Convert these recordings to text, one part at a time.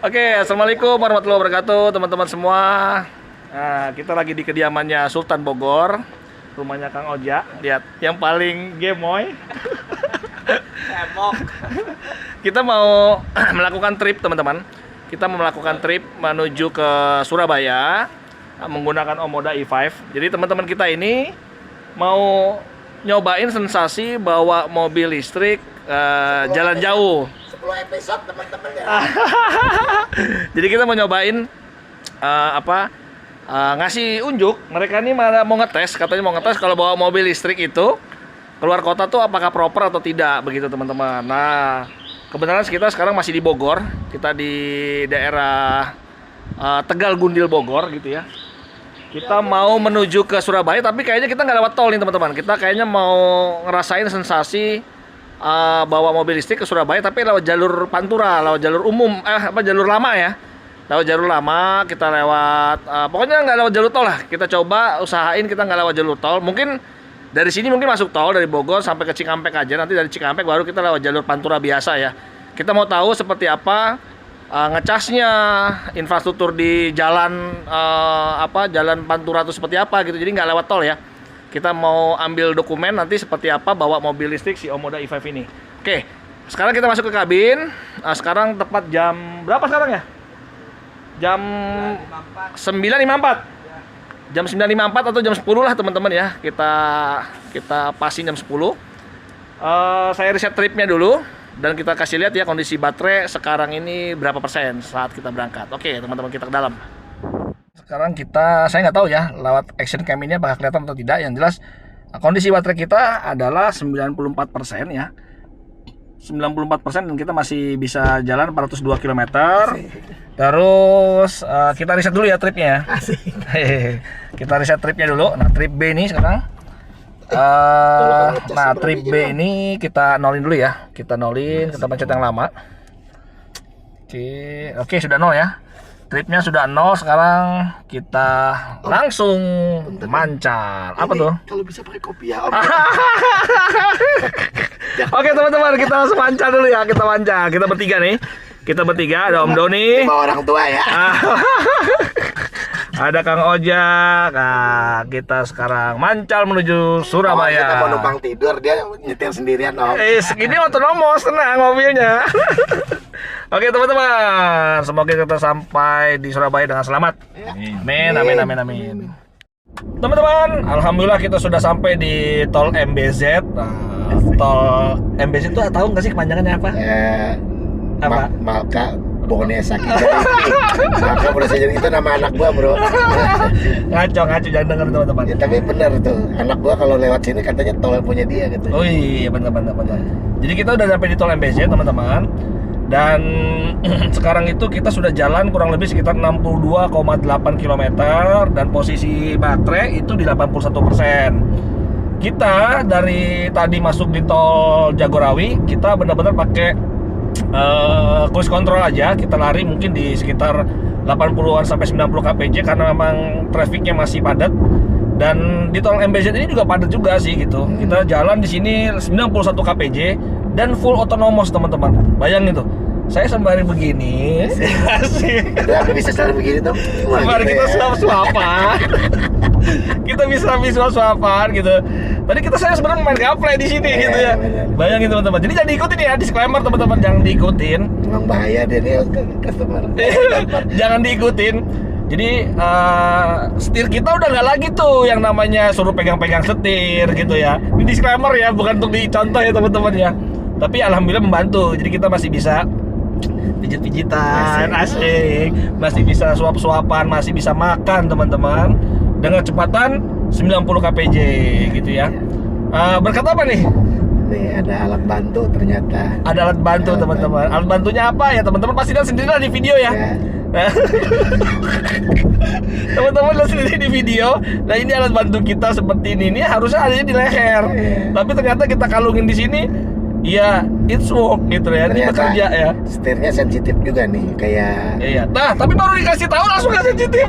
Oke, assalamualaikum warahmatullahi wabarakatuh, teman-teman semua. Nah, kita lagi di kediamannya Sultan Bogor, rumahnya Kang Oja. Lihat, yang paling gemoy. Kita mau melakukan trip, teman-teman. Kita mau melakukan trip menuju ke Surabaya menggunakan Omoda E5. Jadi teman-teman kita ini mau nyobain sensasi bawa mobil listrik jalan jauh. 10 episode teman-teman ya. Jadi kita mau nyobain ngasih unjuk. Mereka ini mau ngetes, katanya mau ngetes kalau bawa mobil listrik itu keluar kota tuh apakah proper atau tidak, begitu teman-teman. Nah, kebenaran kita sekarang masih di Bogor. Kita di daerah Tegal Gundil Bogor gitu ya. Kita mau menuju ke Surabaya, tapi kayaknya kita nggak lewat tol nih teman-teman. Kita kayaknya mau ngerasain sensasi bawa mobil listrik ke Surabaya, tapi lewat jalur Pantura, lewat jalur umum, jalur lama ya. Lewat jalur lama, kita lewat, pokoknya nggak lewat jalur tol lah. Kita coba usahain kita nggak lewat jalur tol. Mungkin dari sini mungkin masuk tol dari Bogor sampai ke Cikampek aja. Nanti dari Cikampek baru kita lewat jalur Pantura biasa ya. Kita mau tahu seperti apa ngecasnya, infrastruktur di jalan jalan Pantura itu seperti apa gitu. Jadi nggak lewat tol ya. Kita mau ambil dokumen nanti seperti apa bawa mobil listrik si Omoda E5 ini. Oke, sekarang kita masuk ke kabin. Sekarang tepat jam berapa sekarang ya? Jam 9.54. Jam 9.54 atau jam 10 lah teman-teman ya. Kita pasin jam 10. Saya riset tripnya dulu dan kita kasih lihat ya kondisi baterai sekarang ini berapa persen saat kita berangkat. Oke, teman-teman, kita ke dalam. Sekarang saya nggak tahu ya lewat action cam ini apakah kelihatan atau tidak. Yang jelas kondisi baterai kita adalah 94% ya. 94% dan kita masih bisa jalan 402 km. Terus kita riset dulu ya tripnya ya. Kita riset tripnya dulu. Nah, trip B ini sekarang. Nah, trip B ini kita nolin dulu ya. Kita nolin, kita pencet yang lama. Oke, sudah nol ya. Tripnya sudah 0, sekarang kita langsung mancar. Apa tuh? Kalau bisa pakai kopi ya Om. Oke teman-teman, kita langsung mancar dulu ya. Kita mancar, kita bertiga nih. Kita bertiga, ada Om Doni, Bawa orang tua ya. ada Kang Ojak. Nah, kita sekarang mancar menuju Surabaya. Kita mau numpang tidur, dia nyetir sendirian Om. Ini otonomos, tenang mobilnya. Oke teman-teman, semoga kita sampai di Surabaya dengan selamat. Amin. Teman-teman, alhamdulillah kita sudah sampai di tol MBZ. Nah, tol MBZ itu tahu nggak sih kepanjangannya apa? Apa? Malka Bone Sakit. Malka Bone Sakit itu nama anak gua, Bro. Ngaco jangan denger teman-teman. Ya, tapi benar tuh, anak gua kalau lewat sini katanya tol punya dia gitu. Oh iya, benar. Jadi kita udah sampai di tol MBZ teman-teman. Dan sekarang itu kita sudah jalan kurang lebih sekitar 62,8 km dan posisi baterai itu di 81%. Kita dari tadi masuk di tol Jagorawi, kita benar-benar pakai cruise control aja. Kita lari mungkin di sekitar 80-an sampai 90 kpj karena memang trafiknya masih padat. Dan di tol MBZ ini juga padat juga sih gitu. Kita jalan di sini 91 kpj dan full otonomos teman-teman. Bayangin tuh, saya sembari begini, asik. Kenapa bisa selalu begini tuh? Sembari kita suap-suapan. Kita bisa visual suapan gitu. Tadi saya sebenarnya main gaple di sini gitu ya. Bayangin teman-teman. Jadi jangan diikutin ya, disclaimer teman-teman, jangan diikutin. Emang bahaya dia nih customer. Jangan diikutin. Jadi setir kita udah nggak lagi tuh yang namanya suruh pegang-pegang setir gitu ya. Ini disclaimer ya, bukan untuk dicontoh ya teman-teman ya. Tapi alhamdulillah membantu. Jadi kita masih bisa pijit-pijitan, asik. Masih bisa suap-suapan, masih bisa makan teman-teman dengan kecepatan 90 kpj gitu ya. Berkat apa nih? Nih ada alat bantu ternyata. Ada alat bantu teman-teman. Alat bantunya apa ya teman-teman? Pasti lihat sendiri lah di video ya. Teman-teman lihat sendiri di video. Nah, ini alat bantu kita seperti ini. Ini harusnya adanya di leher. Tapi ternyata kita kalungin di sini. Iya, it's work gitu ya. Ini bekerja ya. Setirnya sensitif juga nih, kayak. Iya. Nah, tapi baru dikasih tahu langsung nggak sensitif.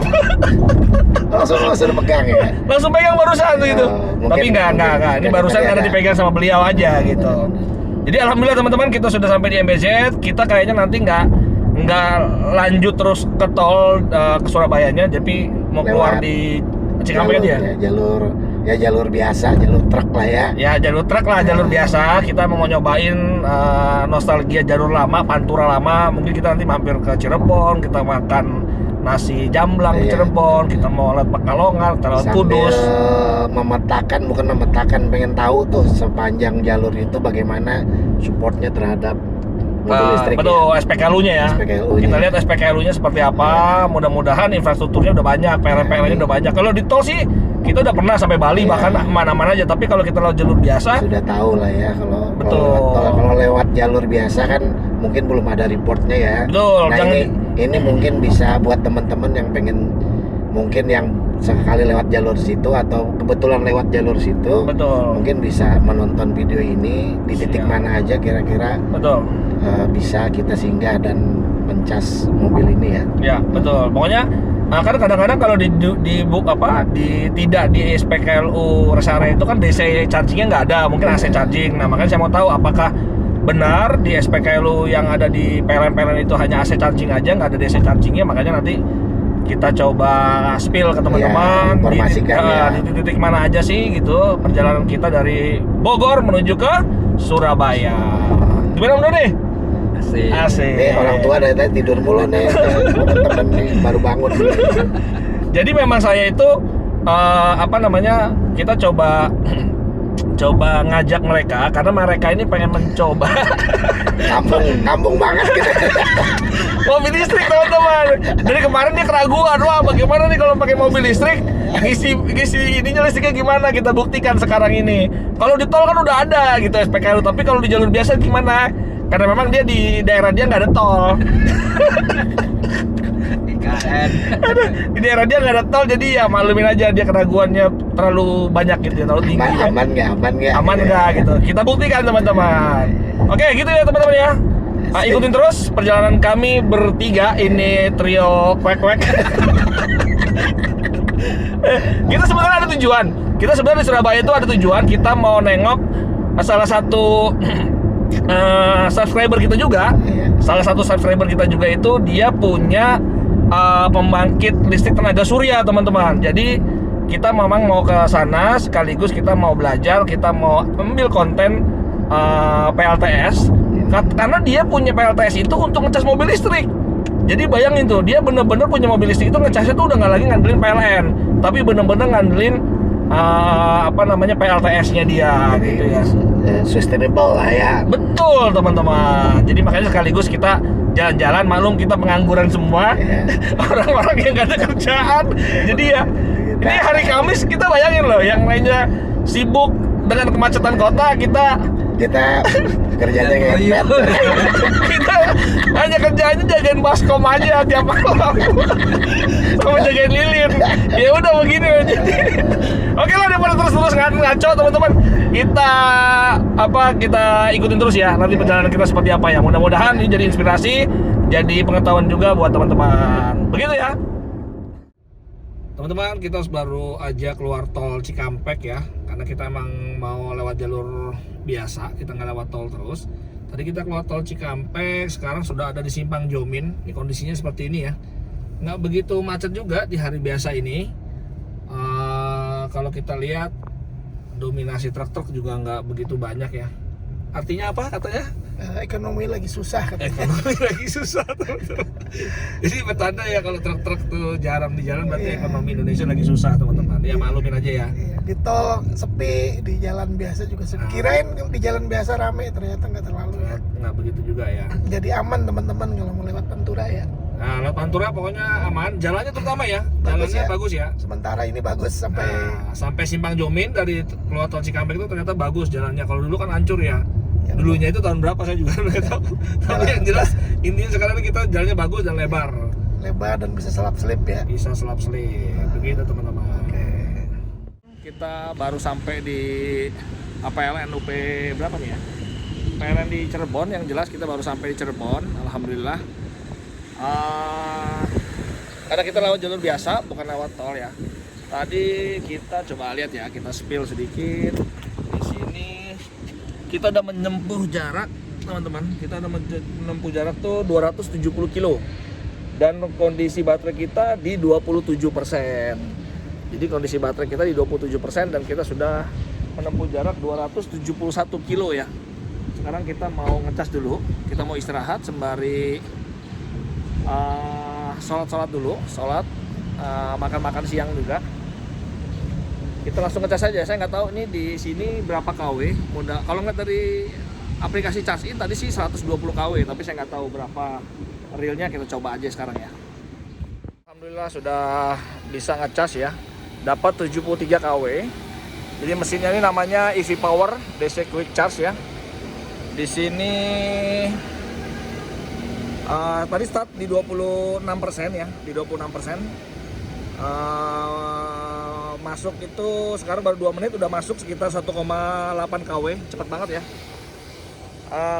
langsung pegang ya. Langsung pegang barusan tuh itu. Tapi enggak. Ini barusan karena dipegang sama beliau aja gitu. Jadi alhamdulillah teman-teman, kita sudah sampai di MBZ. Kita kayaknya nanti nggak nggak lanjut terus ke tol ke Surabayanya, tapi mau keluar Lewat di Cikampek aja. Jalur biasa, jalur truk lah ya. Ya jalur truk lah, jalur biasa. Kita mau nyobain nostalgia jalur lama, Pantura lama. Mungkin kita nanti mampir ke Cirebon, kita makan nasi jamblang di Iya. Cirebon, kita mau lewat Pekalongan, kita lewat Kudus. Bukan memetakan, pengen tahu tuh sepanjang jalur itu bagaimana supportnya terhadap mobil listrik. Betul, SPKLU-nya ya. SPKLU-nya. Kita lihat SPKLU-nya seperti apa. Mudah-mudahan infrastrukturnya udah banyak, PLN-nya udah banyak. Kalau di tol sih kita udah pernah sampai Bali, Iya. bahkan mana-mana aja. Tapi kalau kita lewat jalur biasa, Sudah tahu lah ya Betul. kalau lewat jalur biasa kan mungkin belum ada reportnya ya. betul. Nah ini mungkin bisa buat teman-teman yang pengen, mungkin yang sekali lewat jalur situ atau kebetulan lewat jalur situ, Betul. mungkin bisa menonton video ini di titik Siap. mana aja kira-kira Betul. bisa kita singgah dan mencas mobil ini ya. Ya, betul. Pokoknya karena kadang-kadang kalau tidak di SPKLU rest area itu kan DC chargingnya nggak ada, mungkin AC charging. Nah, makanya saya mau tahu apakah benar di SPKLU yang ada di PLN itu hanya AC charging aja, nggak ada DC chargingnya. Makanya nanti kita coba spill ke teman-teman informasikan ya. di titik mana aja sih gitu perjalanan kita dari Bogor menuju ke Surabaya. Gimana menurut nih? Asik. Nih orang tua dari tadi tidur mulu nih, temen-temen nih baru bangun. Jadi memang saya itu kita coba ngajak mereka karena mereka ini pengen mencoba Kampung banget gitu. mobil listrik, teman-teman. Dari kemarin dia keraguan, wah bagaimana nih kalau pakai mobil listrik, ngisi ininya listriknya gimana, kita buktikan sekarang ini. Kalau di tol kan udah ada gitu SPKLU, tapi kalau di jalur biasa gimana? Karena memang dia di daerah dia nggak ada tol. IKN. Di daerah dia nggak ada tol, jadi ya maklumin aja dia keraguannya terlalu banyak gitu, terlalu tinggi. Aman nggak? Aman nggak gitu. Kita buktikan teman-teman. Oke, gitu ya teman-teman ya. Ikutin terus perjalanan kami bertiga, ini trio kwek-kwek. Kita sebenarnya ada tujuan. Kita sebenarnya di Surabaya itu ada tujuan. Kita mau nengok salah satu subscriber kita juga. Salah satu subscriber kita juga itu dia punya pembangkit listrik tenaga surya, teman-teman. Jadi kita memang mau ke sana sekaligus kita mau belajar, kita mau ambil konten PLTS. Karena dia punya PLTS itu untuk ngecas mobil listrik. Jadi bayangin tuh, dia bener-bener punya mobil listrik itu ngecasnya tuh udah nggak lagi ngandelin PLN, tapi bener-bener ngandelin PLTS-nya dia gitu ya. Sustainable lah ya. Betul teman-teman. Jadi makanya sekaligus kita jalan-jalan, maklum kita pengangguran semua, orang-orang yang nggak ada kerjaan. Jadi ya ini hari Kamis kita bayangin loh, yang lainnya sibuk dengan kemacetan kota, kita kerjanya ngepet. kita hanya kerjaannya jagain baskom aja tiap malam, sama jagain lilin. Ya udah begini aja. Oke lah, daripada terus ngaco teman-teman, kita ikutin terus ya nanti perjalanan kita seperti apa ya. Mudah-mudahan ini jadi inspirasi, jadi pengetahuan juga buat teman-teman. Begitu ya teman-teman, kita baru aja keluar tol Cikampek ya, karena kita emang mau lewat jalur biasa, kita nggak lewat tol terus. Tadi kita keluar tol Cikampek, sekarang sudah ada di Simpang Jomin. Ini kondisinya seperti ini ya, nggak begitu macet juga di hari biasa ini. Kalau kita lihat dominasi truk-truk juga nggak begitu banyak ya. Artinya apa katanya? Ekonomi lagi susah. Ekonomi lagi susah teman-teman. Jadi petanda ya kalau truk-truk tuh jarang di jalan, berarti ekonomi Indonesia lagi susah teman-teman. Ya maklumin aja ya. Di tol sepi, di jalan biasa juga sepi. Kirain di jalan biasa rame, ternyata nggak terlalu ya. Nggak begitu juga ya. Jadi aman teman-teman kalau mau lewat Pantura ya. Nah, lewat Pantura pokoknya aman. Jalannya terutama ya. Bagus Jalannya ya. bagus ya. Sementara ini bagus sampai Sampai Simpang Jomin dari keluar tol Cikampek itu ternyata bagus jalannya. Kalau dulu kan hancur ya. Ya, Dulunya itu tahun berapa saya juga nggak tahu. Tapi yang jelas intinya sekarang kita jalannya bagus dan lebar. lebar dan bisa selap-selip ya. Bisa selap-selip. Begitu teman-teman. Kita baru sampai di PLN UP berapa nih ya? PLN di Cirebon, yang jelas kita baru sampai di Cirebon. Alhamdulillah. Karena kita lewat jalur biasa, bukan lewat tol ya. Tadi kita coba lihat ya, kita spill sedikit. Di sini kita udah menempuh jarak teman-teman. Kita menempuh jarak tuh 270 kilo. Dan kondisi baterai kita di 27%. Jadi kondisi baterai kita di 27% dan kita sudah menempuh jarak 271 kilo ya. Sekarang kita mau ngecas dulu. Kita mau istirahat sembari sholat dulu, makan siang juga. Kita langsung ngecas aja. Saya nggak tahu ini di sini berapa kW. Kalau nggak dari aplikasi charge in tadi sih 120 kW, tapi saya nggak tahu berapa realnya. Kita coba aja sekarang ya. Alhamdulillah sudah bisa ngecas ya. Dapat 73 kW. Jadi mesinnya ini namanya EV Power DC Quick Charge ya. Di sini tadi start di 26% ya, di 26%. Masuk itu sekarang baru 2 menit udah masuk sekitar 1,8 kW, cepat banget ya.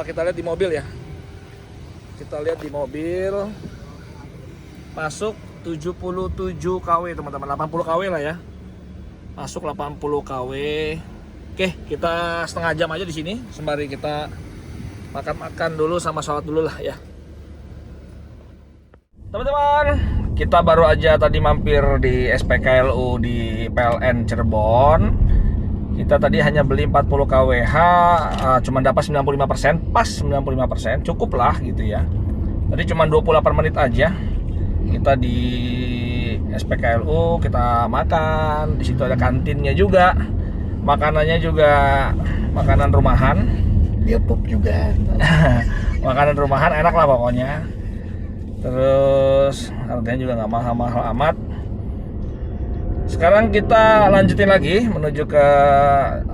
Kita lihat di mobil ya. Kita lihat di mobil masuk 77 kW teman-teman, 80 kW lah ya. Masuk 80 kW. Oke, kita setengah jam aja di sini sembari kita makan dulu sama sholat dulu lah ya. Teman-teman, kita baru aja tadi mampir di SPKLU di PLN Cirebon. Kita tadi hanya beli 40 kWh, cuma dapat 95%, pas 95%, cukup lah gitu ya. Tadi cuma 28 menit aja. Kita di SPKLU, kita makan. Di situ ada kantinnya juga. Makanannya juga makanan rumahan. Dia pup juga. Makanan rumahan enak lah pokoknya. Terus harganya juga nggak mahal-mahal amat. Sekarang kita lanjutin lagi menuju ke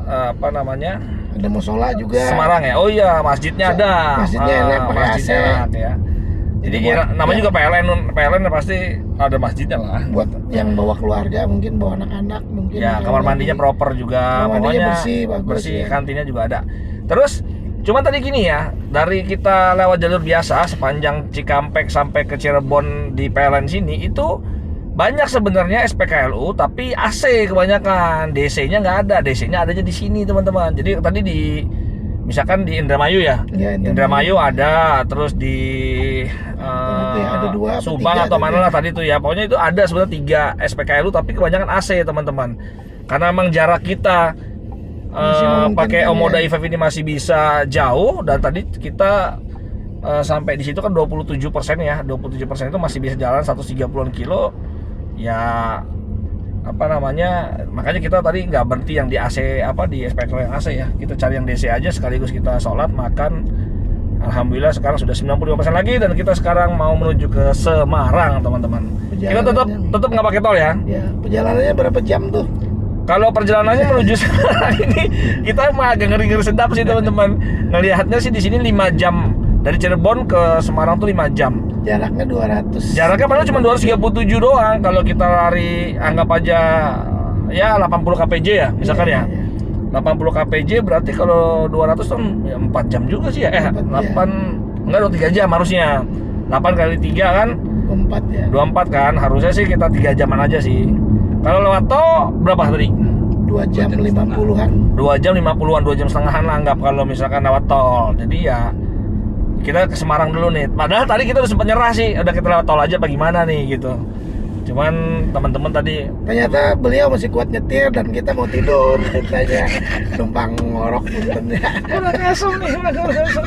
apa namanya? Ada musola juga. Semarang ya. Oh iya, masjidnya ada. Masjidnya enak, pakai masjidnya AC. enak ya. Jadi namanya juga PLN pasti ada masjidnya lah. Buat yang bawa keluarga, mungkin bawa anak-anak, mungkin. Ya, kamar mandinya proper juga. Kamar mandinya Pokoknya bersih, bagus bersih, ya. kantinnya juga ada. Terus cuma tadi gini ya, dari kita lewat jalur biasa sepanjang Cikampek sampai ke Cirebon di PLN sini itu banyak sebenarnya SPKLU tapi AC kebanyakan, DC-nya nggak ada, DC-nya adanya di sini teman-teman. Jadi tadi misalkan di Indramayu ya, Indramayu ada, terus di ada 2 Subang atau mana lah tadi itu ya. Pokoknya itu ada sebenarnya 3 SPKLU tapi kebanyakan AC teman-teman. Karena memang jarak kita pakai Omoda e-Five ini masih bisa jauh, dan tadi kita sampai di situ kan 27% ya. 27% itu masih bisa jalan 130-an kilo. Ya apa namanya? Makanya kita tadi nggak berhenti yang di AC di SPKLU yang AC ya. Kita cari yang DC aja sekaligus kita sholat, makan. Alhamdulillah sekarang sudah 95% lagi dan kita sekarang mau menuju ke Semarang, teman-teman. Kita tetap nggak pakai tol ya. Ya, perjalanannya berapa jam tuh? Kalau perjalanannya menuju Semarang ini kita mah agak ngeri-ngeri sedap sih teman-teman. Ngelihatnya sih di sini 5 jam. Dari Cirebon ke Semarang tuh 5 jam. Jaraknya 200. Jaraknya padahal cuma 237 doang. Kalau kita lari anggap aja ya 80 kpj ya, misalkan ya. 80 kpj berarti kalau 200 kan ya 4 jam juga sih ya. 8 enggak 3 jam harusnya. 8 kali 3 kan 24 ya. 24 kan. Harusnya sih kita 3 jaman aja sih. Kalau lewat tol berapa tadi? 2 jam 50-an. 2 jam 50-an, 2 jam setengahan lah anggap kalau misalkan lewat tol. Jadi ya kita ke Semarang dulu nih. Padahal tadi kita udah sempat nyerah sih, udah kita lewat tol aja apa gimana nih gitu. Cuman teman-teman tadi ternyata beliau masih kuat nyetir dan kita mau tidur ceritanya. Numpang ngorok puntennya. kurang asem nih, kurang asem.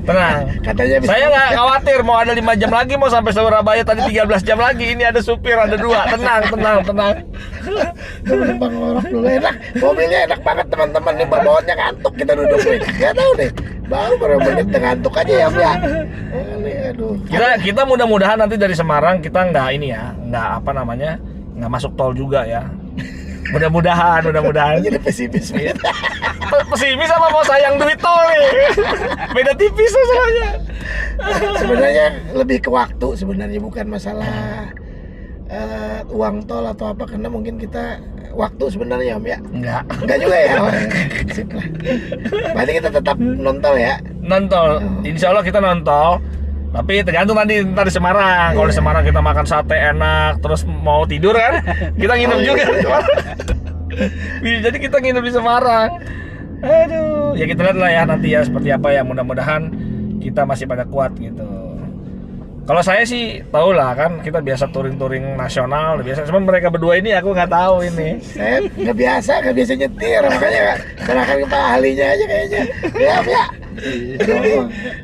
Tenang. Katanya bisa. Saya nggak khawatir mau ada 5 jam lagi, mau sampai Surabaya tadi 13 jam lagi. Ini ada supir, ada 2. Tenang. Numpang ngorok dulu, enak. Mobilnya enak banget teman-teman nih, bawahnya ngantuk kita duduk nih. Gak tahu deh. Baru berapa menit ngantuk aja ya, aduh. Kita mudah-mudahan nanti dari Semarang kita nggak masuk tol juga ya. Mudah-mudahan. Jadi pesimis. Pesimis sama mau sayang duit tol nih. Beda tipis soalnya. Sebenarnya lebih ke waktu sebenarnya, bukan masalah uang tol atau apa, karena mungkin kita waktu sebenarnya Om ya. Enggak juga ya. Sip lah. Berarti kita tetap nontol ya. Nontol. Insya Allah kita nontol. Tapi tergantung nanti di Semarang. Kalau di Semarang kita makan sate enak, terus mau tidur kan, kita nginep juga. Jadi kita nginep di Semarang. Aduh, ya kita lihat lah ya nanti ya seperti apa ya. Mudah-mudahan kita masih pada kuat gitu. Kalau saya sih tahu lah kan kita biasa touring-touring nasional biasa. Cuman mereka berdua ini aku nggak tahu ini. Saya nggak biasa nyetir, makanya serahkan ke Pak ahlinya aja kayaknya. Ya, ya.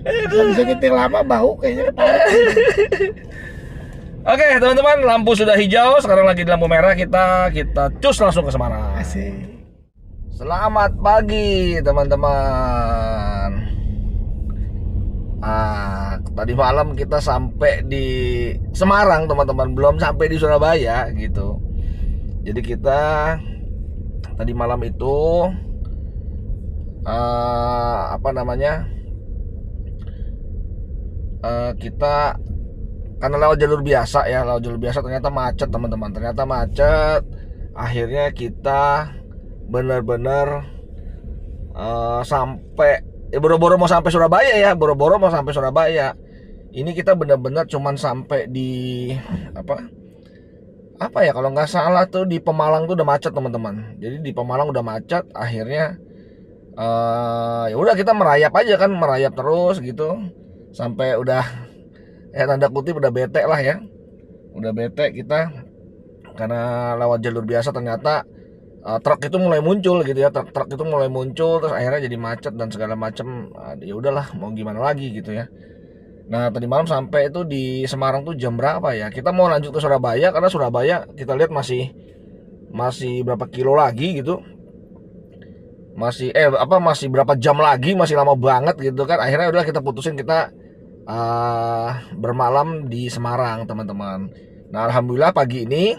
Nggak bisa nyetir lama, bau kayaknya kepala. Oke teman-teman, lampu sudah hijau, sekarang lagi di lampu merah, kita cus langsung ke Semarang. Asik. Selamat pagi teman-teman. Tadi malam kita sampai di Semarang teman-teman, belum sampai di Surabaya gitu. Jadi kita tadi malam itu kita karena lewat jalur biasa ya, ternyata macet teman-teman, akhirnya kita benar-benar sampai boro-boro mau sampai Surabaya. Ini kita benar-benar cuman sampai di apa ya, kalau nggak salah tuh di Pemalang tuh udah macet teman-teman. Jadi di Pemalang udah macet, akhirnya ya udah kita merayap terus gitu sampai udah tanda kutip udah bete lah ya. Udah bete kita karena lewat jalur biasa ternyata truk itu mulai muncul gitu ya. Truk itu mulai muncul terus akhirnya jadi macet dan segala macam. Ya udahlah mau gimana lagi gitu ya. Nah, tadi malam sampai itu di Semarang tuh jam berapa ya? Kita mau lanjut ke Surabaya karena Surabaya kita lihat masih berapa kilo lagi gitu. Masih berapa jam lagi, masih lama banget gitu kan. Akhirnya udah kita putusin kita bermalam di Semarang teman-teman. Nah alhamdulillah pagi ini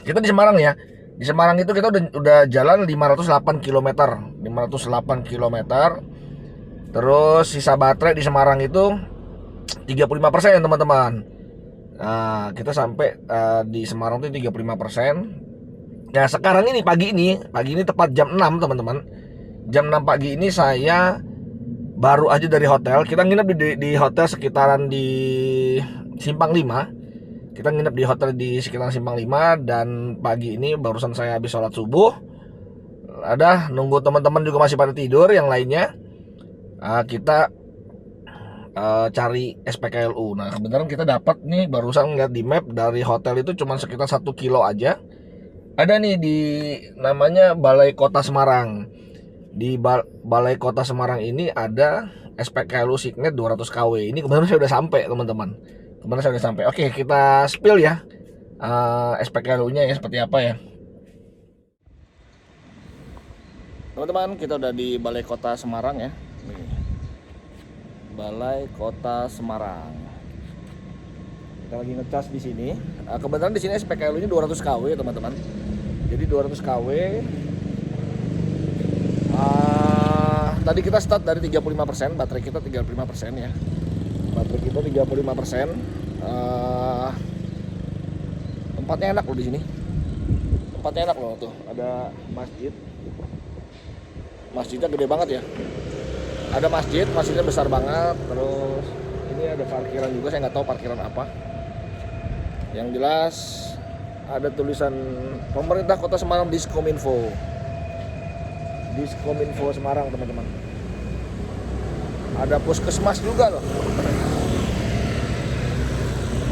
kita di Semarang ya. Di Semarang itu kita udah jalan 508 km. Terus sisa baterai di Semarang itu 35% teman-teman. Nah kita sampai di Semarang itu 35%. Nah sekarang ini pagi ini tepat jam 6 teman-teman. Jam 6 pagi ini saya baru aja dari hotel. Kita nginep di hotel sekitaran di Simpang 5. Kita nginep di hotel di sekitaran Simpang 5. Dan pagi ini barusan saya habis sholat subuh. Ada nunggu teman-teman juga masih pada tidur. Yang lainnya kita cari SPKLU. Nah kebetulan kita dapat nih, barusan ngeliat di map dari hotel itu cuma sekitar 1 kilo aja. Ada nih di namanya Balai Kota Semarang. Di Balai Kota Semarang ini ada SPKLU Signet 200 kW. Ini kebetulan saya udah sampai teman-teman. Oke kita spill ya SPKLU-nya ya seperti apa ya. Teman-teman kita udah di Balai Kota Semarang ya. Balai Kota Semarang. Kita lagi ngecas di sini. Kebetulan di sini SPKLU-nya 200 kW teman-teman. Jadi 200 kW. Tadi kita start dari 35%, baterai kita 35% ya. Baterai kita 35%. Tempatnya enak loh di sini. Tempatnya enak loh tuh. Ada masjid. Masjidnya gede banget ya. Ada masjidnya besar banget. Terus ini ada parkiran juga, saya nggak tahu parkiran apa. Yang jelas ada tulisan Pemerintah Kota Semarang Diskominfo Semarang teman-teman. Ada puskesmas juga loh.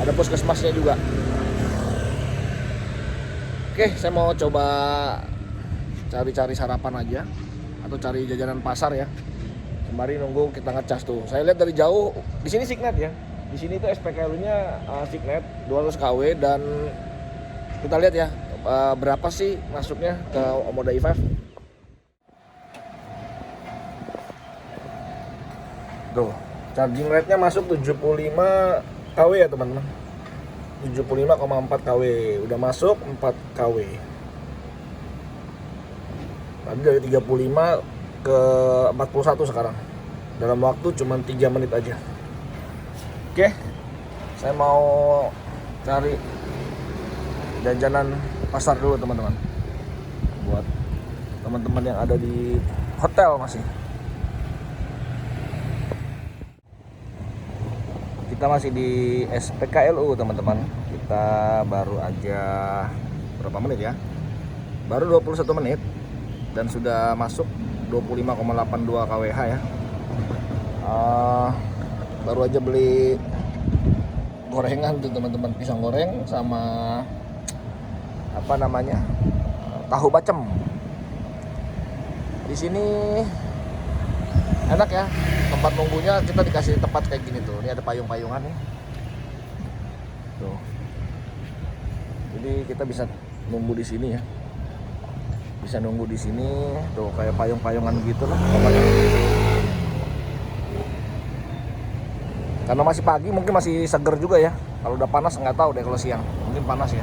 Ada puskesmasnya juga. Oke, saya mau coba cari-cari sarapan aja atau cari jajanan pasar ya. Sembari nunggu kita ngecas tuh. Saya lihat dari jauh di sini Signet ya. Di sini tuh SPKLU-nya Signet 200 kW dan kita lihat ya berapa sih masuknya ke Omoda i5. Tuh, charging rate-nya masuk 75 kW ya teman-teman. 75,4 kW. Udah masuk 4 kW. Tadi dari 35 ke 41 sekarang. Dalam waktu cuma 3 menit aja. Oke. Saya mau cari jajanan pasar dulu teman-teman. Buat teman-teman yang ada di hotel masih. Kita masih di SPKLU teman-teman. Kita baru aja berapa menit ya? Baru 21 menit dan sudah masuk 25,82 kWh ya. Baru aja beli gorengan tuh teman-teman, pisang goreng sama apa namanya, tahu bacem. Di sini enak ya, tempat nunggunya kita dikasih tempat kayak gini tuh. Ini ada payung-payungan nih. Tuh. Jadi kita bisa nunggu di sini ya. Bisa nunggu di sini tuh, kayak payung-payungan gitu lah pokoknya. Karena masih pagi mungkin masih seger juga ya. Kalau udah panas nggak tahu deh, kalau siang mungkin panas ya.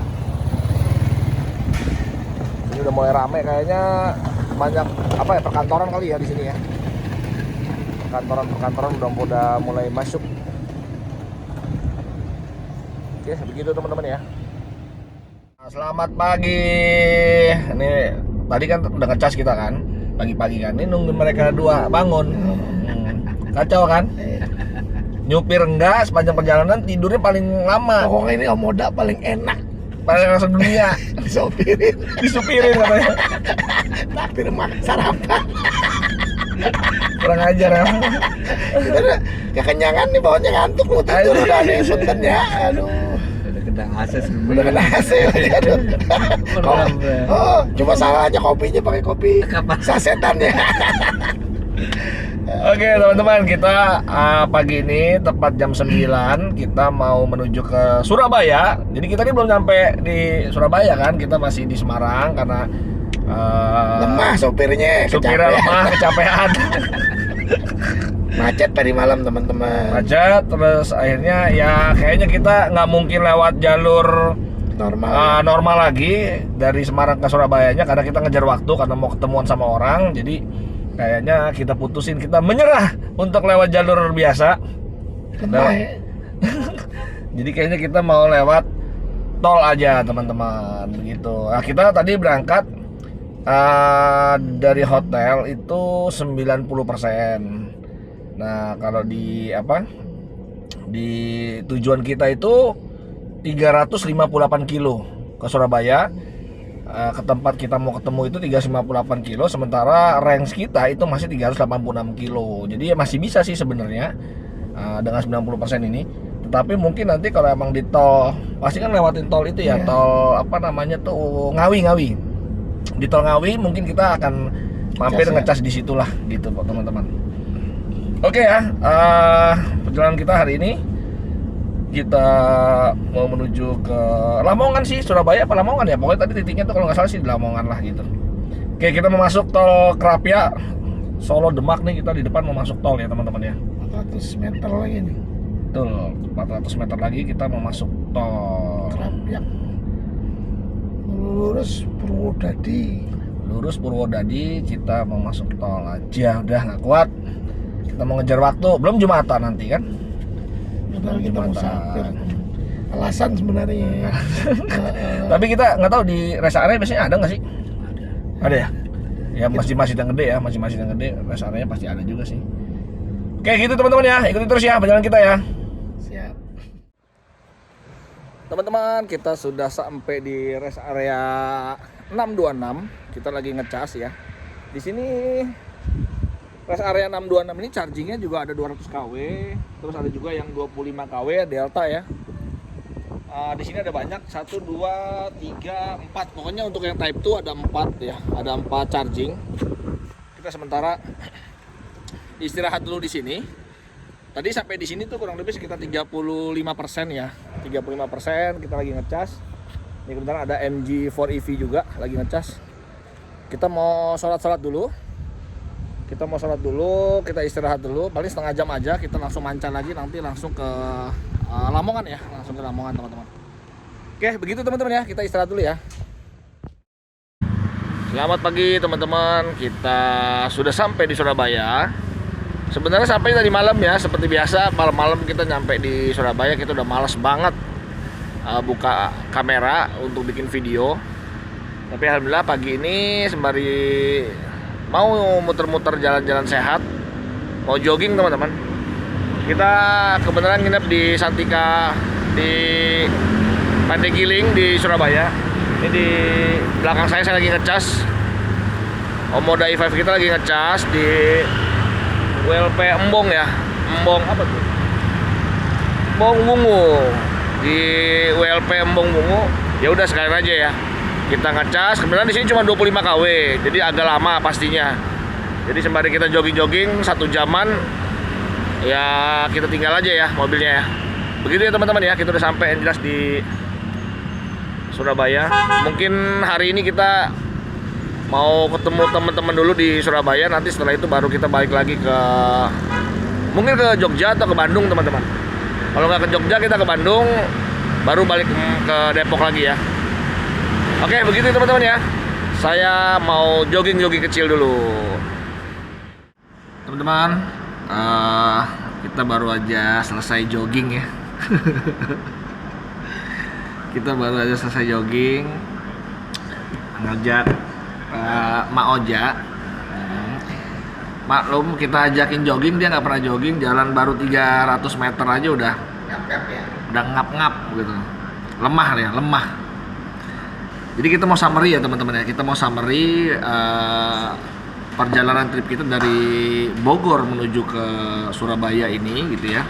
Ini udah mulai rame kayaknya, banyak apa ya, perkantoran kali ya di sini ya. Perkantoran udah mulai masuk. Oke, begitu teman-teman ya. Selamat pagi. Ini tadi kan udah ngecas kita kan, pagi-pagi kan. Ini nunggu mereka dua bangun. Kacau kan? Nyupir enggak, sepanjang perjalanan tidurnya paling lama. Pokoknya ini Om Moda paling enak. Paling enak sedunia. Disupirin katanya. Tapi sarapan. Kurang ajar ya. Kita udah kekenyangan nih, bawahnya ngantuk mau tidur udah nih punten ya. Aduh. Udah kena AC Udah kena AC lagi, aduh. Oh, cuma salah aja kopinya pakai kopi sasetan ya. Oke teman-teman, kita pagi ini tepat jam 9 kita mau menuju ke Surabaya. Jadi kita ini belum sampai di Surabaya kan, kita masih di Semarang karena Lemah sopirnya lemah, kecapean. Macet tadi malam teman-teman. Macet, terus akhirnya ya kayaknya kita nggak mungkin lewat jalur normal lagi dari Semarang ke Surabayanya, karena kita ngejar waktu karena mau ketemuan sama orang. Jadi kayaknya kita putusin, kita menyerah untuk lewat jalur biasa. Jadi kayaknya kita mau lewat tol aja teman-teman begitu. Nah, kita tadi berangkat dari hotel itu 90%. Nah, kalau di tujuan kita itu 358 kilo ke Surabaya. Ke tempat kita mau ketemu itu 358 kilo, sementara range kita itu masih 386 kilo. Jadi ya masih bisa sih sebenarnya dengan 90% ini. Tetapi mungkin nanti kalau emang di tol, pasti kan lewatin tol itu ya, tol apa namanya tuh, Ngawi. Di tol Ngawi mungkin kita akan mampir ngecas di situlah gitu teman-teman. Oke ya, perjalanan kita hari ini kita mau menuju ke Lamongan sih, Surabaya apa Lamongan ya, pokoknya tadi titiknya tuh kalau nggak salah sih di Lamongan lah gitu. Oke, kita mau masuk tol Krapia Solo Demak nih, kita di depan mau masuk tol ya teman-teman ya. 400 meter lagi nih. Betul, 400 meter lagi kita mau masuk tol Krapia. Lurus Purwodadi kita mau masuk tol aja, udah nggak kuat. Kita mau ngejar waktu, belum Jumatan nanti kan. Padahal kita musafir. Alasan sebenarnya. Tapi kita nggak tahu di rest area biasanya ada nggak sih? Ada ya? Ya masjid-masjid yang gede ya, masjid-masjid yang gede rest area pasti ada juga sih. Oke gitu teman-teman ya, ikuti terus ya perjalanan kita ya. Siap. Teman-teman, kita sudah sampai di rest area 626. Kita lagi ngecas ya. Di sini rest area 626 ini chargingnya juga ada 200 kW, terus ada juga yang 25 kW Delta ya. Di sini ada banyak, 1, 2, 3, 4. Pokoknya untuk yang Type 2 ada 4 ya, ada 4 charging. Kita sementara istirahat dulu di sini. Tadi sampai di sini tuh kurang lebih sekitar 35% ya, 35% kita lagi ngecas. Ini kebetulan ada MG4 EV juga lagi ngecas. Kita mau sholat dulu. Kita istirahat dulu, paling setengah jam aja, kita langsung mancan lagi, nanti langsung ke Lamongan ya, langsung ke Lamongan teman-teman. Oke, begitu teman-teman ya, kita istirahat dulu ya. Selamat pagi teman-teman, kita sudah sampai di Surabaya. Sebenarnya sampai tadi malam ya, seperti biasa malam-malam kita nyampe di Surabaya, kita udah malas banget buka kamera untuk bikin video. Tapi alhamdulillah pagi ini sembari mau muter-muter jalan-jalan sehat, mau jogging teman-teman. Kita kebenaran nginep di Santika di Pandegiling di Surabaya. Ini di belakang saya lagi ngecas. Omoda i5 kita lagi ngecas di WLP Embong ya. Embong apa tuh? Embong Wungu. Di WLP Embong Wungu. Ya udah sekalian aja ya. Kita ngecas. Kebetulan di sini cuma 25 kW. Jadi agak lama pastinya. Jadi sembari kita jogging-jogging 1 jaman, ya kita tinggal aja ya mobilnya ya. Begitu ya teman-teman ya. Kita udah sampai yang jelas di Surabaya. Mungkin hari ini kita mau ketemu teman-teman dulu di Surabaya. Nanti setelah itu baru kita balik lagi ke mungkin ke Jogja atau ke Bandung teman-teman. Kalau nggak ke Jogja kita ke Bandung, baru balik ke Depok lagi ya. Oke begitu teman-teman ya. Saya mau jogging-jogging kecil dulu. Teman-teman, kita baru aja selesai jogging ya. Kita baru aja selesai jogging, ngajak Mak Oja. Maklum kita ajakin jogging, dia nggak pernah jogging. Jalan baru 300 meter aja udah ngap-ngap gitu, lemah ya, lemah. Jadi kita mau summary ya teman-teman ya. Kita mau summary perjalanan trip kita dari Bogor menuju ke Surabaya ini gitu ya.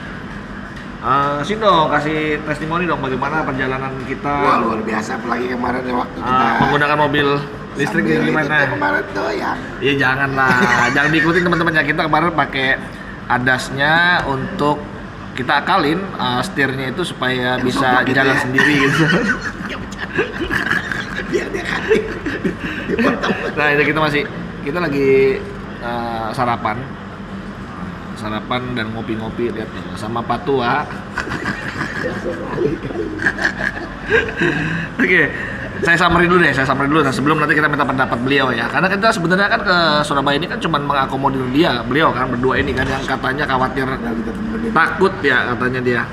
Sini dong, kasih testimoni dong bagaimana perjalanan kita. Wah, luar biasa, apalagi kemarin ya waktu kita menggunakan mobil listrik gimana? Kemarin tuh ya. Ya jangan lah, jangan diikutin teman-teman ya. Kita kemarin pakai adasnya untuk kita akalin setirnya itu supaya yang bisa gitu jalan ya. sendiri gitu. Biar dia katik. Nah itu kita lagi sarapan dan ngopi-ngopi, lihat nih, sama Pak Tua. Oke, saya summary dulu. Nah, sebelum nanti kita minta pendapat beliau ya. Karena kita sebenarnya kan ke Surabaya ini kan cuma mengakomodir beliau kan berdua ini kan yang katanya khawatir, takut ya katanya dia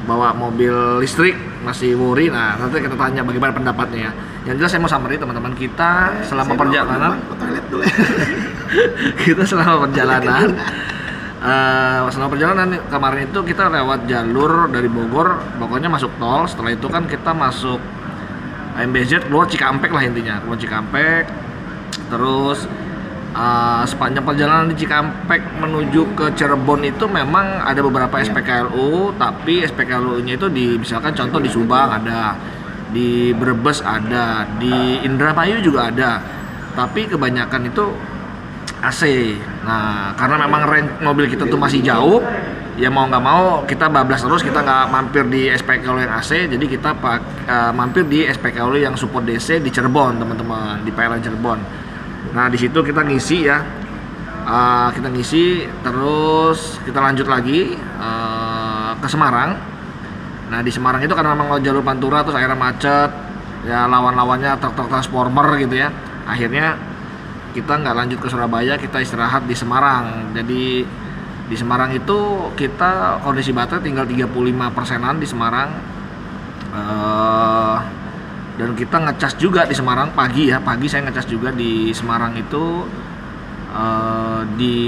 bawa mobil listrik, masih worry. Nah, nanti kita tanya bagaimana pendapatnya ya. Yang jelas saya mau summary teman-teman kita selama perjalanan. Kita selama perjalanan kemarin itu kita lewat jalur dari Bogor, pokoknya masuk tol. Setelah itu kan kita masuk MBZ, keluar Cikampek lah intinya, keluar Cikampek. Terus sepanjang perjalanan di Cikampek menuju ke Cirebon itu memang ada beberapa SPKLU, tapi SPKLU-nya itu misalkan contoh di Subang ada, di Brebes ada, di Indramayu juga ada, tapi kebanyakan itu AC. Nah, karena memang range mobil kita tuh masih jauh, ya mau nggak mau kita bablas terus, kita nggak mampir di SPKLU yang AC, jadi kita mampir di SPKLU yang support DC di Cirebon teman-teman, di PLN Cirebon. Nah di situ kita ngisi ya, kita ngisi terus kita lanjut lagi ke Semarang. Nah di Semarang itu karena memang jalur Pantura terus akhirnya macet, ya lawan-lawannya truk-truk transformer gitu ya. Akhirnya kita nggak lanjut ke Surabaya, kita istirahat di Semarang. Jadi di Semarang itu kita kondisi baterai tinggal 35%-an di Semarang. Dan kita ngecas juga di Semarang pagi saya ngecas juga di Semarang itu di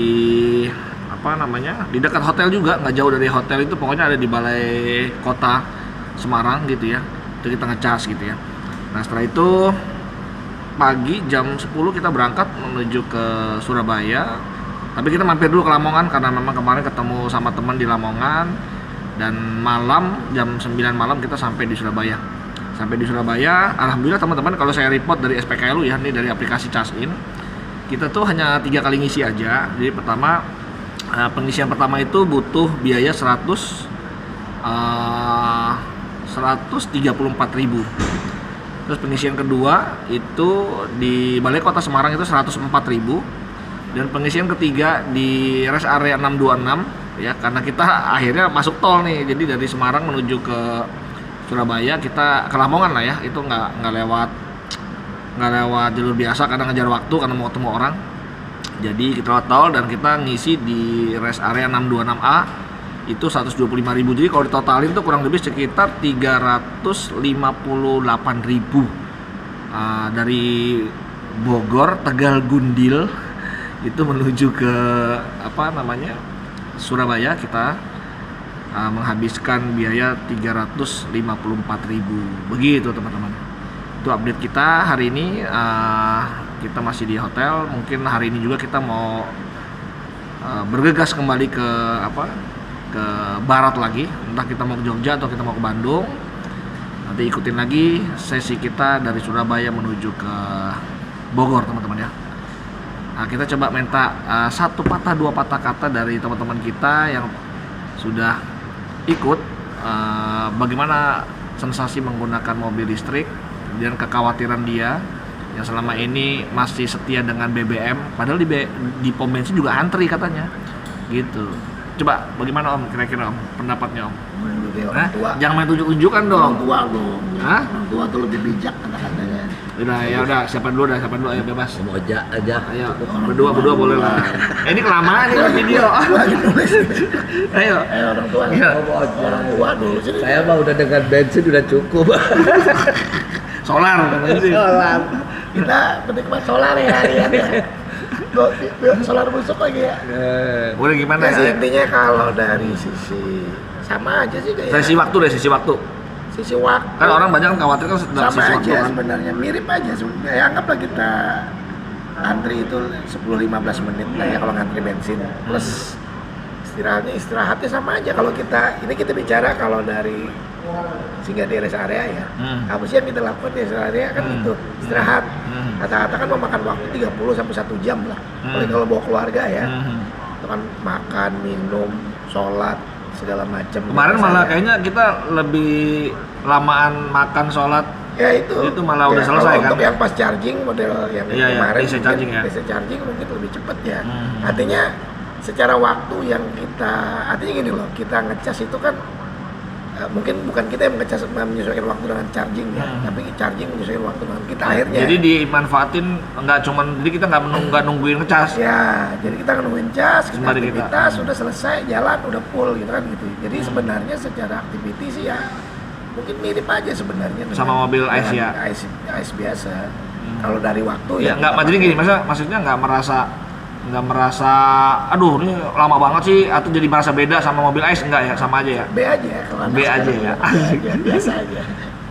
di dekat hotel juga, nggak jauh dari hotel itu, pokoknya ada di balai kota Semarang gitu ya. Itu kita ngecas gitu ya. Nah setelah itu pagi jam 10 kita berangkat menuju ke Surabaya, tapi kita mampir dulu ke Lamongan karena memang kemarin ketemu sama teman di Lamongan, dan malam jam 9 malam kita sampai di Surabaya. Alhamdulillah teman-teman, kalau saya report dari SPKLU ya, ini dari aplikasi Casin, kita tuh hanya 3 kali ngisi aja. Jadi pertama, pengisian pertama itu butuh biaya 134.000. Terus pengisian kedua itu di Balai Kota Semarang itu 104.000, dan pengisian ketiga di rest area 626 ya, karena kita akhirnya masuk tol nih. Jadi dari Semarang menuju ke Surabaya kita ke Lamongan lah ya, itu nggak lewat jalur biasa karena ngejar waktu, karena mau ketemu orang. Jadi kita lewat tol dan kita ngisi di rest area 626A itu 125.000. Jadi kalau ditotalin tuh kurang lebih sekitar 358.000 dari Bogor, Tegal, Gundil itu menuju ke Surabaya. Kita menghabiskan biaya 354.000. Begitu teman-teman. Itu update kita hari ini. kita masih di hotel. Mungkin hari ini juga kita mau bergegas kembali ke barat lagi, entah kita mau ke Jogja atau kita mau ke Bandung. Nanti ikutin lagi sesi kita dari Surabaya menuju ke Bogor, teman-teman ya. Nah, kita coba minta satu patah dua patah kata dari teman-teman kita yang sudah ikut, bagaimana sensasi menggunakan mobil listrik dan kekhawatiran dia yang selama ini masih setia dengan BBM, padahal di pom bensin juga antri katanya gitu. Coba bagaimana Om, kira-kira Om pendapatnya Om? Orang tua, Jangan main tunjuk-tunjukkan dong. orang tua dong. Hah? Orang tua tuh lebih bijak kata-katanya. Udah, siapa dulu, ayo bebas. Mau aja. Ayo, berdua boleh lah. Ini kelamaan nih video. Ayo. Orang tua. Iya. Orang tua dulu sih. Saya mah udah dengan bensin udah cukup. Solar. Solar. Kita penikmat solar ya harian ya. Solar busuk lagi ya. Udah gimana Nah, sih ya? intinya kalau dari sisi sama aja sih kayak Sisi waktu. sisi waktu Kan orang banyak kan khawatir kan dari sama sisi waktu aja kan. sebenarnya, mirip aja sebenarnya. Ya, anggaplah kita antri itu 10-15 menit lah ya kalau ngantri bensin, plus istirahatnya sama aja. Kalau kita bicara kalau dari singgah di rest area ya, apa sih yang kita lakukan di rest area kan itu istirahat. Kata-kata kan memakan waktu 30 sampai 1 jam lah. Apalagi kalau bawa keluarga ya, itu kan makan, minum, sholat segala macam. Kemarin malah kayaknya kita lebih lamaan makan sholat. Ya itu malah udah selesai kan. Untuk yang pas charging model yang Iya, kemarin DC charging ya. DC charging mungkin lebih cepat ya. Artinya secara waktu yang artinya gini loh, kita ngecas itu kan mungkin bukan kita yang ngecas menyesuaikan waktu dengan charging ya, tapi charging menyesuaikan waktu dengan kita akhirnya. Jadi dimanfaatin jadi kita nggak nungguin ngecas. Ya, jadi kita nungguin cas, kita Sembari kita. aktivitas sudah selesai, jalan udah full gitu kan gitu. Jadi sebenarnya secara aktiviti sih ya mungkin mirip aja sebenarnya Sama mobil ICE ya? ICE biasa. Kalau dari waktu Ya ya nggak, jadi gini, maksudnya nggak merasa, aduh ini lama banget sih, atau jadi merasa beda sama mobil ICE, enggak ya, sama aja ya? B aja kalau B aja ya. biasa aja.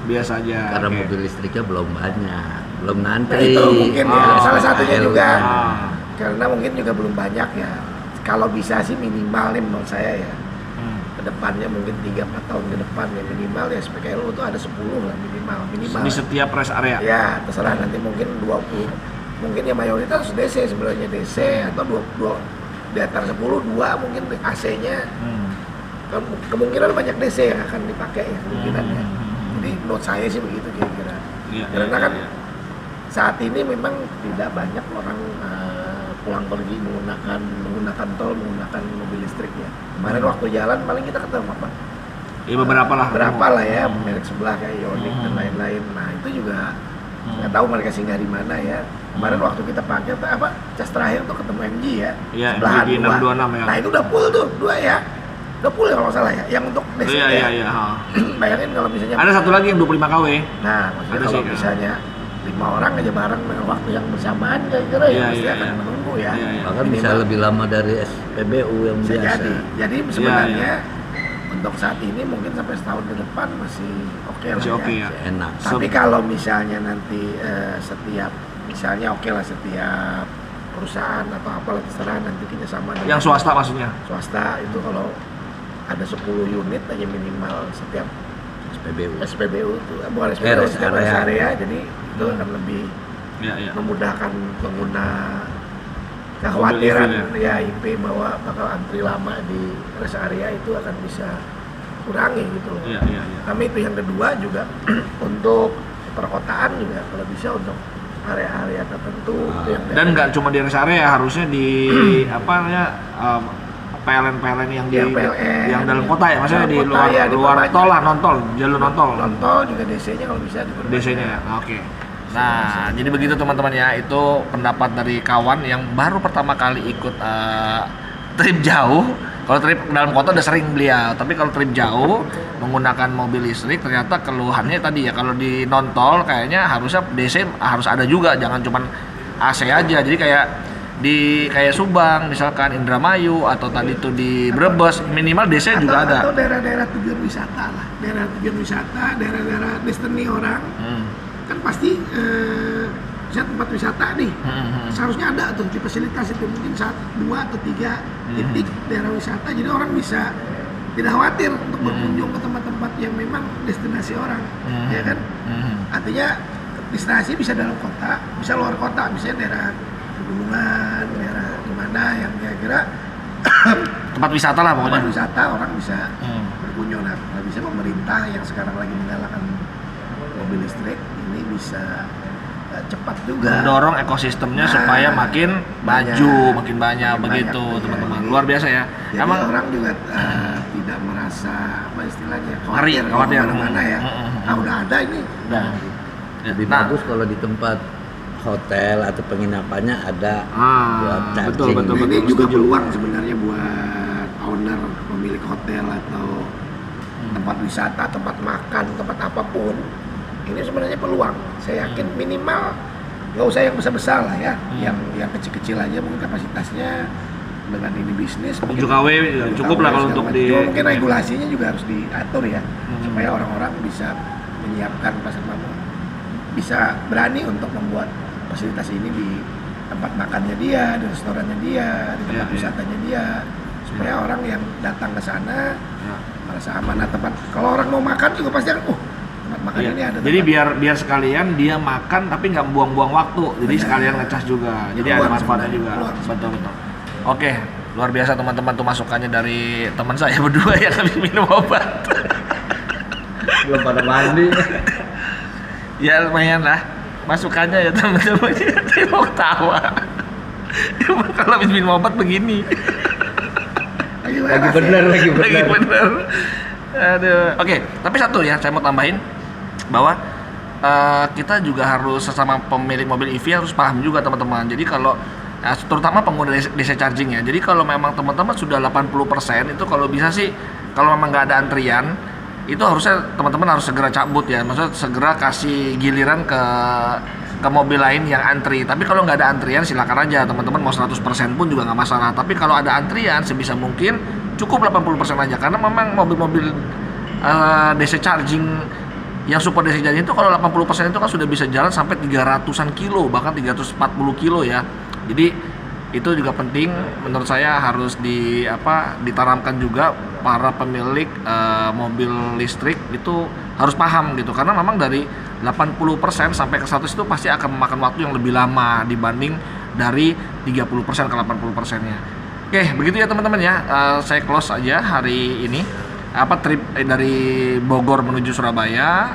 Biasa aja. Karena oke. mobil listriknya belum banyak, belum Nah, ngantri. itu mungkin ya salah satunya juga Ah. karena mungkin juga belum banyak ya. Kalau bisa sih minimal nih menurut saya ya, kedepannya mungkin 3-4 tahun ke depan ya minimal ya SPKLU itu ada 10 lah minimal. Di setiap rest area. Ya terserah nanti mungkin 20, mungkin ya mayoritas DC sebenarnya DC atau 22 di antara 10 2 mungkin AC-nya. Kemungkinan banyak DC yang akan dipakai ya kemungkinannya. Jadi menurut saya sih begitu kira-kira. Iya, Karena kan iya. saat ini memang tidak banyak orang pulang pergi menggunakan tol, menggunakan mobil listrik ya. Kemarin waktu jalan paling kita ketemu apa? Ya beberapa lah. Berapa lah ya, merek sebelah kayak Ioniq dan lain-lain. Nah itu juga nggak tahu mereka singgah di mana ya. Kemarin waktu kita pakai cas terakhir tuh ketemu MG ya, Iya, sebelahan MG dua. 626 ya. Nah itu udah full tuh, 2 ya. Udah full ya kalau nggak salah ya, yang untuk DC Iya, ya. iya. Bayangin kalau misalnya Ada satu lagi yang 25 kW. nah, maksudnya Ada kalau sih, misalnya 5 orang aja bareng dengan waktu yang bersamaan kira-kira Iya, ya pasti iya, akan iya. menunggu ya. Iya, iya. Bahkan bisa Minimal. lebih lama dari SPBU yang Bisa biasa. jadi sebenarnya Iya, untuk saat ini mungkin sampai setahun ke depan masih oke lah Masih ya. oke ya. Masih enak. Tapi kalau misalnya nanti misalnya oke lah setiap perusahaan atau apalah terserah nanti kita sama dengan Yang swasta maksudnya. swasta itu kalau ada 10 unit aja minimal setiap SPBU. SPBU itu bukan SPBU Rest setiap area. rest area jadi itu akan lebih Iya, iya. memudahkan pengguna kekhawatiran Mobil ya IP bahwa bakal antri lama di rest area itu akan bisa kurangi gitu loh. Iya, iya, iya. Kami itu yang kedua juga untuk perkotaan juga kalau bisa untuk area-area tertentu itu yang Dan nggak cuma di rest area, harusnya di PLN yang di Yang PLN, yang dalam kota ya, maksudnya dalam di kota, luar ya, luar diperbanyak. tol lah, non-tol, jalur non-tol. non-tol juga DC-nya kalau bisa diperbanyak. DC-nya ya. Oke. Nah, jadi begitu teman-teman ya, itu pendapat dari kawan yang baru pertama kali ikut trip jauh. Kalau trip dalam kota udah sering beliau, tapi kalau trip jauh menggunakan mobil listrik ternyata keluhannya tadi ya, kalau di non-tol kayaknya harusnya DC harus ada juga, jangan cuman AC aja. Jadi kayak Subang misalkan, Indramayu atau tadi itu di Brebes minimal DC juga ada. Atau daerah-daerah tujuan wisata lah, daerah tujuan wisata, daerah-daerah destiny orang kan pasti misalnya tempat wisata nih, seharusnya ada tuh di fasilitas itu mungkin 1, 2 atau 3 titik daerah wisata, jadi orang bisa tidak khawatir untuk berkunjung ke tempat-tempat yang memang destinasi orang, ya kan? Artinya destinasi bisa dalam kota, bisa luar kota, misalnya daerah pegunungan, daerah dimana yang kira-kira Tempat wisata lah tempat pokoknya. wisata orang bisa berkunjung. Nah, kalau bisa pemerintah yang sekarang lagi menggalakkan mobil listrik ini bisa cepat juga Mendorong ekosistemnya supaya makin maju, makin banyak begitu, banyak, teman-teman. iya. Luar biasa ya. Jadi Emang orang juga tidak merasa apa istilahnya Khawatir. mana ya. Udah ada ini. Nah, Lebih nah, bagus kalau di tempat hotel atau penginapannya ada buat betul, charging. betul, Ini betul, juga setuju. peluang sebenarnya buat owner, pemilik hotel atau tempat wisata, tempat makan, tempat apapun. Ini sebenarnya peluang. Saya yakin minimal nggak usah yang besar-besar lah ya, yang kecil-kecil aja mungkin kapasitasnya dengan ini bisnis. 7 KW cukup lah kalau untuk di. Mungkin regulasinya juga harus diatur ya, supaya orang-orang bisa menyiapkan pasar malam, bisa berani untuk membuat fasilitas ini di tempat makannya dia, di restorannya dia, di tempat wisatanya dia, supaya orang yang datang ke sana merasa aman. Nah, tempat kalau orang mau makan juga pasti akan, tempat makan ini ada. Jadi tempat. biar sekalian dia makan tapi nggak buang-buang waktu. Jadi sekalian ngecas juga. Jadi ada Peluang manfaatnya sebenarnya, juga. peluang. Betul. Oke, luar biasa teman-teman tuh masukannya dari teman saya berdua yang habis minum obat. Belum pada mandi. Ya lumayan lah masukannya ya teman-teman. Saya mau ketawa. Emang kalau habis minum obat begini. Lagi bener. Lagi bener. Aduh. Oke, tapi satu ya saya mau tambahin bahwa kita juga harus sesama pemilik mobil EV harus paham juga teman-teman. Jadi kalau terutama pengguna DC charging ya. Jadi kalau memang teman-teman sudah 80% itu kalau bisa sih kalau memang nggak ada antrian itu harusnya teman-teman harus segera cabut ya. Maksudnya segera kasih giliran ke mobil lain yang antri. Tapi kalau nggak ada antrian silakan aja teman-teman mau 100% pun juga nggak masalah. Tapi kalau ada antrian sebisa mungkin cukup 80% aja karena memang mobil-mobil DC charging yang super DC charging itu kalau 80% itu kan sudah bisa jalan sampai 300-an kilo bahkan 340 kilo ya. Jadi itu juga penting menurut saya harus ditanamkan juga para pemilik mobil listrik itu harus paham gitu karena memang dari 80% sampai ke 100 itu pasti akan memakan waktu yang lebih lama dibanding dari 30% ke 80%-nya. Oke, begitu ya teman-teman ya. Saya close aja hari ini trip dari Bogor menuju Surabaya.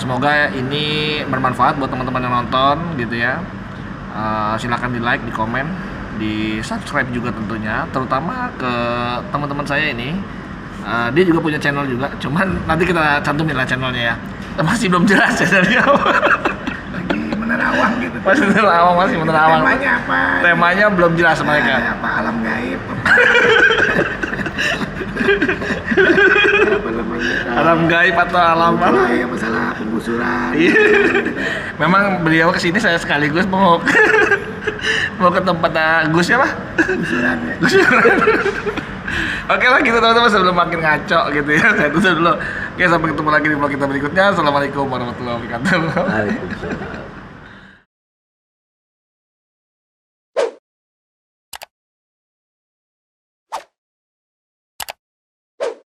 Semoga ini bermanfaat buat teman-teman yang nonton gitu ya. Silakan di like, di komen, di subscribe juga tentunya, terutama ke teman-teman saya ini. Dia juga punya channel juga, cuman nanti kita cantumin lah channelnya ya. Masih belum jelas channelnya Lagi menerawang gitu. masih menerawang. Temanya apa? Temanya belum jelas mereka. Apa alam gaib? Apa namanya? Alam gaib atau alam apa? Ya, masalah penggusuran. Iya. Memang beliau kesini saya sekaligus mau ke tempat Gus ya, Pak? Penggusuran ya. Oke lah gitu teman-teman sebelum makin ngaco gitu ya. Saya tutup dulu. Oke, sampai ketemu lagi di vlog kita berikutnya. Assalamualaikum warahmatullahi wabarakatuh. Waalaikumsalam.